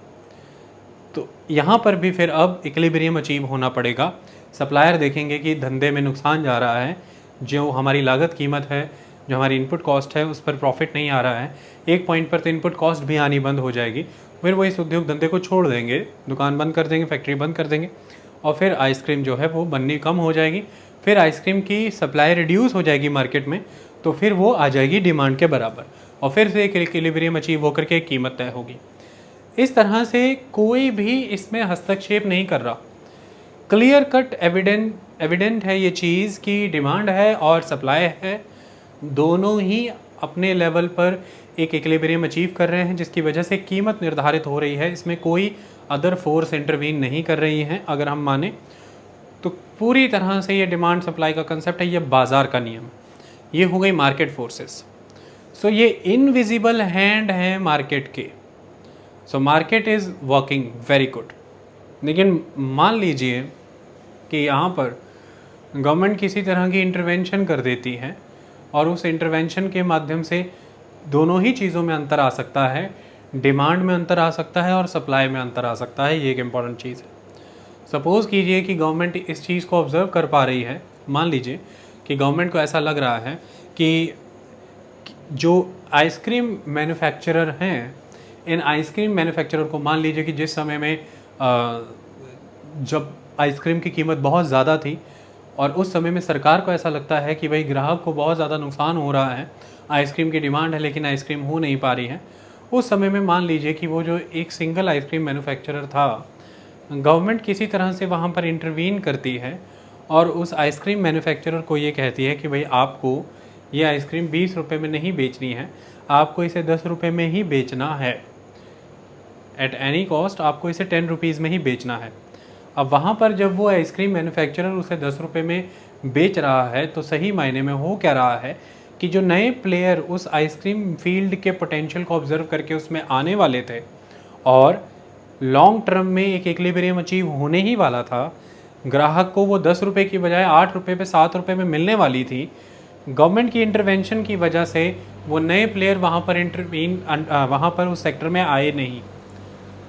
तो यहाँ पर भी फिर अब इक्विलिब्रियम अचीव होना पड़ेगा। सप्लायर देखेंगे कि धंधे में नुकसान जा रहा है, जो हमारी लागत कीमत है, जो हमारी इनपुट कॉस्ट है, उस पर प्रॉफिट नहीं आ रहा है। एक पॉइंट पर तो इनपुट कॉस्ट भी आनी बंद हो जाएगी, फिर वो इस उद्योग धंधे को छोड़ देंगे, दुकान बंद कर देंगे, फैक्ट्री बंद कर देंगे, और फिर आइसक्रीम जो है वो बननी कम हो जाएगी। फिर आइसक्रीम की सप्लाई रिड्यूस हो जाएगी मार्केट में, तो फिर वो आ जाएगी डिमांड के बराबर, और फिर से एक इक्विलिब्रियम अचीव होकर के एक कीमत तय होगी। इस तरह से कोई भी इसमें हस्तक्षेप नहीं कर रहा, क्लियर कट एविडेंट है ये चीज़ कि डिमांड है और सप्लाई है, दोनों ही अपने लेवल पर एक इक्विलिब्रियम अचीव कर रहे हैं, जिसकी वजह से कीमत निर्धारित हो रही है। इसमें कोई अदर फोर्स इंटरवीन नहीं कर रही हैं। अगर हम माने तो पूरी तरह से ये डिमांड सप्लाई का कंसेप्ट है, ये बाज़ार का नियम। ये हो गई मार्केट फोर्सेस। सो ये इनविजिबल हैंड है मार्केट के। So market is working very good. लेकिन मान लीजिए कि यहाँ पर गवर्नमेंट किसी तरह की इंटरवेंशन कर देती है और उस इंटरवेंशन के माध्यम से दोनों ही चीज़ों में अंतर आ सकता है, डिमांड में अंतर आ सकता है और सप्लाई में अंतर आ सकता है। ये एक इम्पॉर्टेंट चीज़ है। सपोज़ कीजिए कि गवर्नमेंट इस चीज़ को ऑब्ज़र्व कर पा रही है। मान लीजिए कि गवर्नमेंट को ऐसा लग रहा है कि जो आइसक्रीम मैन्युफैक्चरर हैं, इन आइसक्रीम मैन्युफैक्चरर को मान लीजिए कि जिस समय में जब आइसक्रीम की कीमत बहुत ज़्यादा थी और उस समय में सरकार को ऐसा लगता है कि भाई ग्राहक को बहुत ज़्यादा नुकसान हो रहा है, आइसक्रीम की डिमांड है लेकिन आइसक्रीम हो नहीं पा रही है। उस समय में मान लीजिए कि वो जो एक सिंगल आइसक्रीम मैन्युफैक्चरर था, गवर्नमेंट किसी तरह से वहाँ पर इंटरवीन करती है और उस आइसक्रीम मैन्युफैक्चरर को ये कहती है कि भाई आपको ये आइसक्रीम 20 रुपये में नहीं बेचनी है, आपको इसे 10 रुपये में ही बेचना है। एट एनी कॉस्ट आपको इसे 10 रुपीज़ में ही बेचना है। अब वहाँ पर जब वो आइसक्रीम मैन्युफैक्चरर उसे 10 रुपये में बेच रहा है तो सही मायने में हो क्या रहा है कि जो नए प्लेयर उस आइसक्रीम फील्ड के पोटेंशियल को ऑब्जर्व करके उसमें आने वाले थे और लॉन्ग टर्म में एक इक्विलिब्रियम अचीव होने ही वाला था, ग्राहक को वो 10 रुपये की बजाय 8 रुपये पे 7 रुपये में मिलने वाली थी, गवर्नमेंट की इंटरवेंशन की वजह से वो नए प्लेयर वहाँ पर उस सेक्टर में आए नहीं।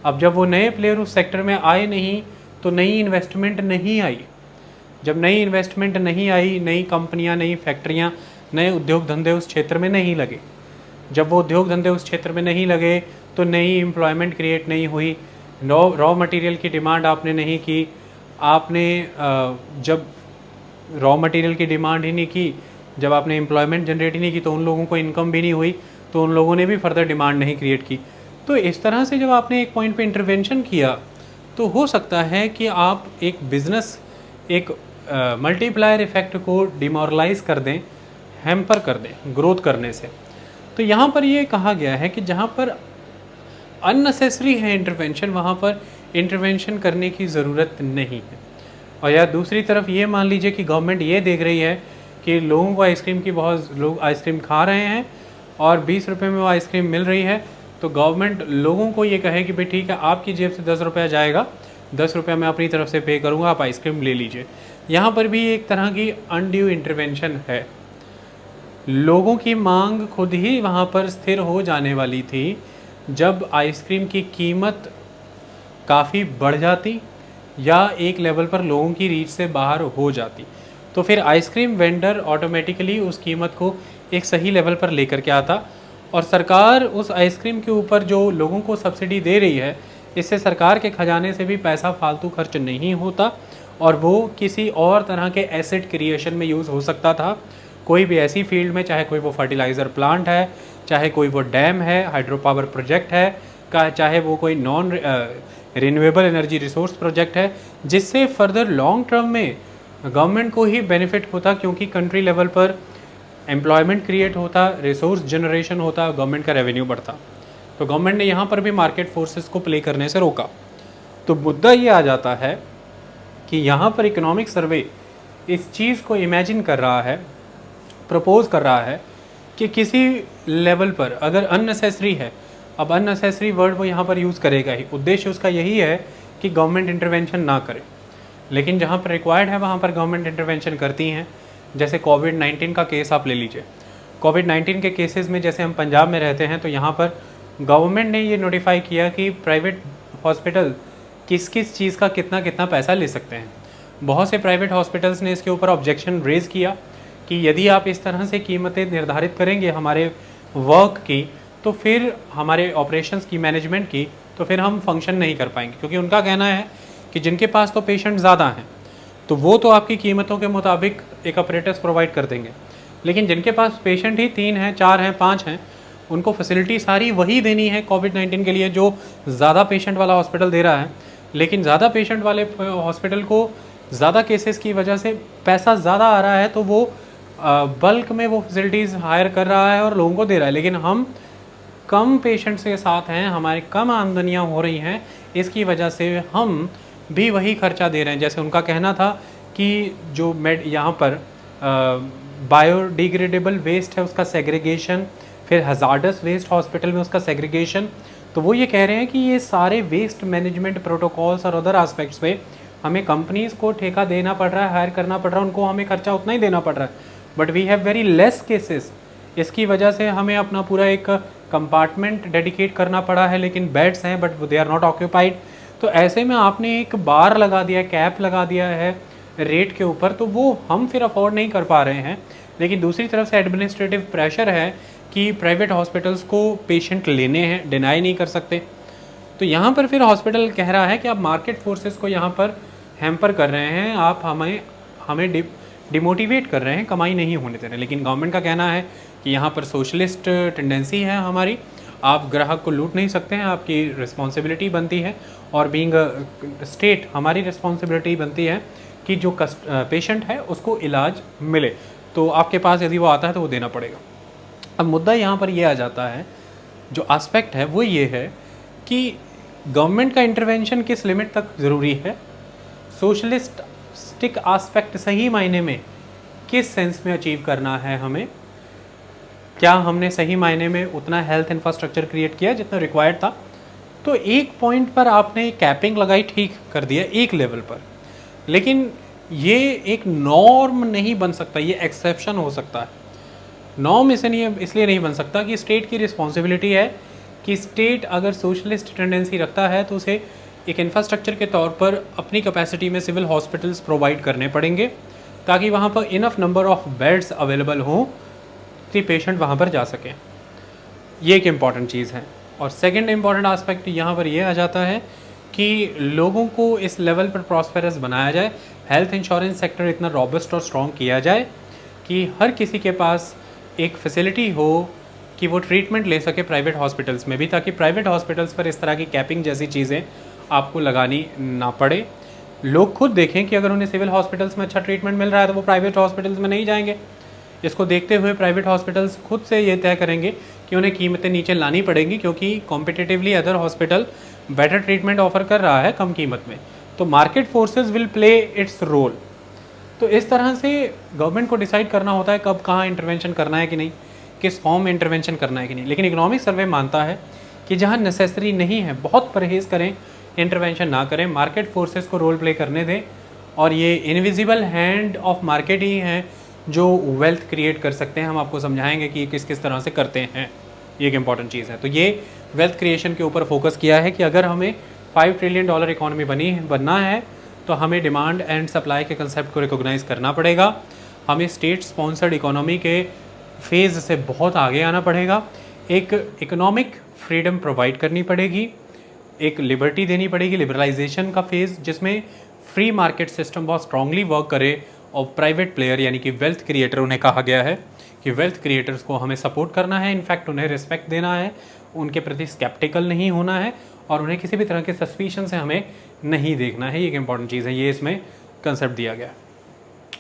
अब जब वो नए प्लेयर उस सेक्टर में आए नहीं तो नई इन्वेस्टमेंट नहीं आई। जब नई इन्वेस्टमेंट नहीं आई, नई कंपनियां, नई फैक्ट्रियां, नए उद्योग धंधे उस क्षेत्र में नहीं लगे। जब वो उद्योग धंधे उस क्षेत्र में नहीं लगे तो नई एम्प्लॉयमेंट क्रिएट नहीं हुई, रॉ मटेरियल की डिमांड आपने नहीं की। आपने जब रॉ मटेरियल की डिमांड ही नहीं की, जब आपने एम्प्लॉयमेंट जनरेट ही नहीं की तो उन लोगों को इनकम भी नहीं हुई, तो उन लोगों ने भी फर्दर डिमांड नहीं क्रिएट की। तो इस तरह से जब आपने एक पॉइंट पे इंटरवेंशन किया तो हो सकता है कि आप एक बिज़नेस, एक मल्टीप्लायर इफ़ेक्ट को डिमोरलाइज कर दें, हैम्पर कर दें ग्रोथ करने से। तो यहाँ पर ये कहा गया है कि जहाँ पर अननेसेसरी है इंटरवेंशन, वहाँ पर इंटरवेंशन करने की ज़रूरत नहीं है। और या दूसरी तरफ ये मान लीजिए कि गवर्नमेंट ये देख रही है कि लोगों को आइसक्रीम की बहुत लोग आइसक्रीम खा रहे हैं और 20 रुपये में वो आइसक्रीम मिल रही है, तो गवर्नमेंट लोगों को ये कहे कि भाई ठीक है, आपकी जेब से 10 रुपया जाएगा, 10 रुपया मैं अपनी तरफ से पे करूँगा, आप आइसक्रीम ले लीजिए। यहाँ पर भी एक तरह की अनड्यू इंटरवेंशन है। लोगों की मांग खुद ही वहाँ पर स्थिर हो जाने वाली थी जब आइसक्रीम की कीमत काफ़ी बढ़ जाती या एक लेवल पर लोगों की रीच से बाहर हो जाती, तो फिर आइसक्रीम वेंडर ऑटोमेटिकली उस कीमत को एक सही लेवल पर लेकर के आता और सरकार उस आइसक्रीम के ऊपर जो लोगों को सब्सिडी दे रही है, इससे सरकार के खजाने से भी पैसा फालतू खर्च नहीं होता और वो किसी और तरह के एसेट क्रिएशन में यूज़ हो सकता था। कोई भी ऐसी फील्ड में, चाहे कोई वो फर्टिलाइज़र प्लांट है, चाहे कोई वो डैम है, हाइड्रो पावर प्रोजेक्ट है, चाहे वो कोई non renewable energy resource project है, जिससे फर्दर लॉन्ग टर्म में गवर्नमेंट को ही बेनिफिट होता, क्योंकि कंट्री लेवल पर एम्प्लॉयमेंट क्रिएट होता, रिसोर्स जनरेशन होता, गवर्नमेंट का रेवेन्यू बढ़ता। तो गवर्नमेंट ने यहाँ पर भी मार्केट फोर्सेस को प्ले करने से रोका। तो मुद्दा ये आ जाता है कि यहाँ पर इकोनॉमिक सर्वे इस चीज़ को इमेजिन कर रहा है, प्रपोज कर रहा है कि किसी लेवल पर अगर अननेसेसरी है, अब अननेसेसरी वर्ड वो यहाँ पर यूज़ करेगा ही, उद्देश्य उसका यही है कि गवर्नमेंट इंटरवेंशन ना करे, लेकिन जहाँ पर रिक्वायर्ड है वहाँ पर गवर्नमेंट इंटरवेंशन करती हैं। जैसे कोविड-19 का केस आप ले लीजिए। कोविड-19 के केसेस में जैसे हम पंजाब में रहते हैं तो यहाँ पर गवर्नमेंट ने ये नोटिफाई किया कि प्राइवेट हॉस्पिटल किस किस चीज़ का कितना कितना पैसा ले सकते हैं। बहुत से प्राइवेट हॉस्पिटल्स ने इसके ऊपर ऑब्जेक्शन रेज़ किया कि यदि आप इस तरह से कीमतें निर्धारित करेंगे हमारे वर्क की, तो फिर हमारे ऑपरेशंस की, मैनेजमेंट की, तो फिर हम फंक्शन नहीं कर पाएंगे। क्योंकि उनका कहना है कि जिनके पास तो पेशेंट ज़्यादा हैं तो वो तो आपकी कीमतों के मुताबिक एक ऑपरेटर्स प्रोवाइड कर देंगे, लेकिन जिनके पास पेशेंट ही 3 हैं, 4 हैं, 5 हैं, उनको फैसिलिटी सारी वही देनी है कोविड-19 के लिए जो ज़्यादा पेशेंट वाला हॉस्पिटल दे रहा है। लेकिन ज़्यादा पेशेंट वाले हॉस्पिटल को ज़्यादा केसेस की वजह से पैसा ज़्यादा आ रहा है, तो वो बल्क में वो फैसिलिटीज़ हायर कर रहा है और लोगों को दे रहा है। लेकिन हम कम पेशेंट्स के साथ हैं, हमारी कम आमदनियाँ हो रही हैं, इसकी वजह से हम भी वही खर्चा दे रहे हैं। जैसे उनका कहना था कि जो यहाँ पर बायोडिग्रेडेबल वेस्ट है उसका सेग्रीगेशन, फिर हजार्डस वेस्ट हॉस्पिटल में उसका सेग्रीगेशन, तो वो ये कह रहे हैं कि ये सारे वेस्ट मैनेजमेंट प्रोटोकॉल्स और अदर एस्पेक्ट्स पे हमें कंपनीज़ को ठेका देना पड़ रहा है, हायर करना पड़ रहा है, उनको हमें खर्चा उतना ही देना पड़ रहा है, but we have very less cases. इसकी वजह से हमें अपना पूरा एक कंपार्टमेंट डेडिकेट करना पड़ा है, लेकिन बेड्स हैं but they are not occupied. तो ऐसे में आपने एक बार लगा दिया, कैप लगा दिया है रेट के ऊपर, तो वो हम फिर अफोर्ड नहीं कर पा रहे हैं। लेकिन दूसरी तरफ से एडमिनिस्ट्रेटिव प्रेशर है कि प्राइवेट हॉस्पिटल्स को पेशेंट लेने हैं, डिनाई नहीं कर सकते। तो यहाँ पर फिर हॉस्पिटल कह रहा है कि आप मार्केट फोर्सेस को यहाँ पर हैम्पर कर रहे हैं, आप हमें डिमोटिवेट कर रहे हैं, कमाई नहीं होने दे रहे। लेकिन गवर्नमेंट का कहना है कि यहाँ पर सोशलिस्ट टेंडेंसी है हमारी, आप ग्राहक को लूट नहीं सकते हैं, आपकी रिस्पॉन्सिबिलिटी बनती है, और बीइंग स्टेट हमारी रिस्पॉन्सिबिलिटी बनती है कि जो पेशेंट है उसको इलाज मिले, तो आपके पास यदि वो आता है तो वो देना पड़ेगा। अब मुद्दा यहाँ पर ये आ जाता है, जो एस्पेक्ट है वो ये है कि गवर्नमेंट का इंटरवेंशन किस लिमिट तक ज़रूरी है, सोशलिस्टिक एस्पेक्ट सही मायने में किस सेंस में अचीव करना है हमें, क्या हमने सही मायने में उतना हेल्थ इंफ्रास्ट्रक्चर क्रिएट किया जितना रिक्वायर्ड था। तो एक पॉइंट पर आपने कैपिंग लगाई, ठीक कर दिया एक लेवल पर, लेकिन ये एक नॉर्म नहीं बन सकता, ये एक्सेप्शन हो सकता है। नॉर्म इसलिए नहीं बन सकता कि स्टेट की रिस्पॉन्सिबिलिटी है कि स्टेट अगर सोशलिस्ट टेंडेंसी रखता है तो उसे एक इंफ्रास्ट्रक्चर के तौर पर अपनी कैपेसिटी में सिविल हॉस्पिटल्स प्रोवाइड करने पड़ेंगे, ताकि वहाँ पर enough number of beds available हों कि पेशेंट वहाँ पर जा सकें। ये एक इम्पॉर्टेंट चीज़ है। और सेकेंड इम्पॉर्टेंट आस्पेक्ट यहाँ पर यह आ जाता है कि लोगों को इस लेवल पर प्रॉस्पेरस बनाया जाए, हेल्थ इंश्योरेंस सेक्टर इतना रॉबस्ट और स्ट्रॉन्ग किया जाए कि हर किसी के पास एक फैसिलिटी हो कि वो ट्रीटमेंट ले सके प्राइवेट हॉस्पिटल्स में भी, ताकि प्राइवेट हॉस्पिटल्स पर इस तरह की कैपिंग जैसी चीज़ें आपको लगानी ना पड़े। लोग खुद देखें कि अगर उन्हें सिविल हॉस्पिटल्स में अच्छा ट्रीटमेंट मिल रहा है तो वो प्राइवेट हॉस्पिटल्स में नहीं जाएंगे। इसको देखते हुए प्राइवेट हॉस्पिटल्स खुद से ये तय करेंगे कि उन्हें कीमतें नीचे लानी पड़ेंगी, क्योंकि competitively other hospital better treatment offer कर रहा है कम कीमत में, तो market forces will play its role. तो इस तरह से गवर्नमेंट को डिसाइड करना होता है कब कहाँ इंटरवेंशन करना है कि नहीं, किस फॉर्म में इंटरवेंशन करना है कि नहीं। लेकिन इकोनॉमिक सर्वे मानता है कि जहाँ नेसेसरी नहीं है बहुत परहेज़ करें, इंटरवेंशन ना करें, मार्केट फोर्सेस को रोल प्ले करने दें, और ये इनविजिबल हैंड ऑफ मार्केट ही हैं जो वेल्थ क्रिएट कर सकते हैं। हम आपको समझाएंगे कि ये किस किस तरह से करते हैं, ये एक इम्पॉर्टेंट चीज़ है। तो ये वेल्थ क्रिएशन के ऊपर फोकस किया है कि अगर हमें $5 ट्रिलियन इकॉनमी बनना है तो हमें डिमांड एंड सप्लाई के कंसेप्ट को रिकॉग्नाइज करना पड़ेगा, हमें स्टेट स्पॉन्सर्ड इकोनॉमी के फेज़ से बहुत आगे आना पड़ेगा, एक इकोनॉमिक फ्रीडम प्रोवाइड करनी पड़ेगी, एक लिबर्टी देनी पड़ेगी, लिबरलाइजेशन का फेज़ जिसमें फ्री मार्केट सिस्टम बहुत स्ट्रांगली वर्क करे, और प्राइवेट प्लेयर यानी कि वेल्थ क्रिएटर, उन्हें कहा गया है कि वेल्थ क्रिएटर्स को हमें सपोर्ट करना है, इनफैक्ट उन्हें रिस्पेक्ट देना है, उनके प्रति स्केप्टिकल नहीं होना है, और उन्हें किसी भी तरह के सस्पिशन से हमें नहीं देखना है। ये एक इम्पॉर्टेंट चीज़ है, ये इसमें कंसेप्ट दिया गया।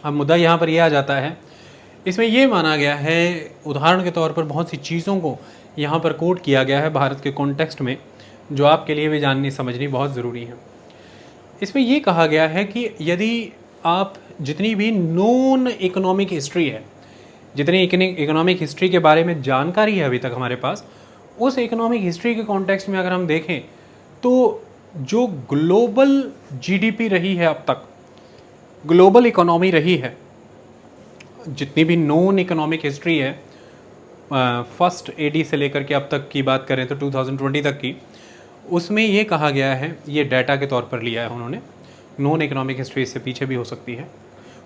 अब मुद्दा यहाँ पर यह आ जाता है, इसमें यह माना गया है, उदाहरण के तौर पर बहुत सी चीज़ों को यहाँ पर कोट किया गया है भारत के कॉन्टेक्स्ट में, जो आपके लिए भी जाननी समझनी बहुत ज़रूरी है। इसमें यह कहा गया है कि यदि आप जितनी भी नॉन इकोनॉमिक हिस्ट्री है, जितनी इकोनॉमिक हिस्ट्री के बारे में जानकारी है अभी तक हमारे पास, उस इकोनॉमिक हिस्ट्री के कॉन्टेक्स्ट में अगर हम देखें तो जो ग्लोबल जीडीपी रही है अब तक, ग्लोबल इकोनॉमी रही है, जितनी भी नॉन इकोनॉमिक हिस्ट्री है, फर्स्ट एडी से लेकर के अब तक की बात करें तो 2020 तक की, उसमें ये कहा गया है, ये डाटा के तौर पर लिया है उन्होंने, नॉन इकोनॉमिक हिस्ट्री इससे पीछे भी हो सकती है,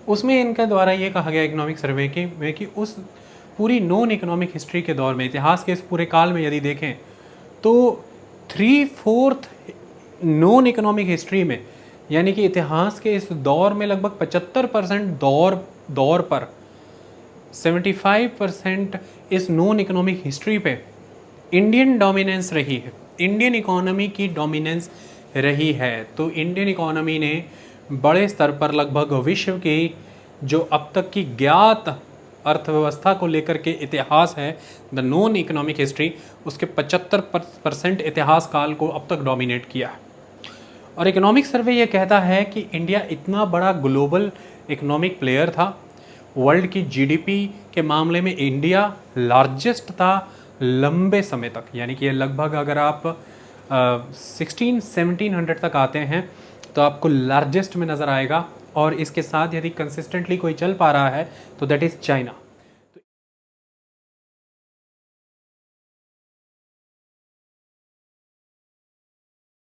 उसमें इनके द्वारा ये कहा गया इकोनॉमिक सर्वे के में कि उस पूरी नॉन इकोनॉमिक हिस्ट्री के दौर में, इतिहास के इस पूरे काल में यदि देखें तो 3/4 नॉन इकोनॉमिक हिस्ट्री में, यानी कि इतिहास के इस दौर में लगभग 75% दौर पर 75% इस नॉन इकोनॉमिक हिस्ट्री पे इंडियन डोमिनेंस रही है, इंडियन इकोनॉमी की डोमिनेंस रही है। तो इंडियन इकोनॉमी ने बड़े स्तर पर लगभग विश्व की जो अब तक की ज्ञात अर्थव्यवस्था को लेकर के इतिहास है, द नोन इकोनॉमिक हिस्ट्री, उसके 75% इतिहास काल को अब तक डोमिनेट किया है। और इकोनॉमिक सर्वे ये कहता है कि इंडिया इतना बड़ा ग्लोबल इकोनॉमिक प्लेयर था, वर्ल्ड की जीडीपी के मामले में इंडिया लार्जेस्ट था लंबे समय तक, यानी कि ये लगभग अगर आप 1700 तक आते हैं तो आपको लार्जेस्ट में नज़र आएगा। और इसके साथ यदि कंसिस्टेंटली कोई चल पा रहा है तो दैट इज़ चाइना।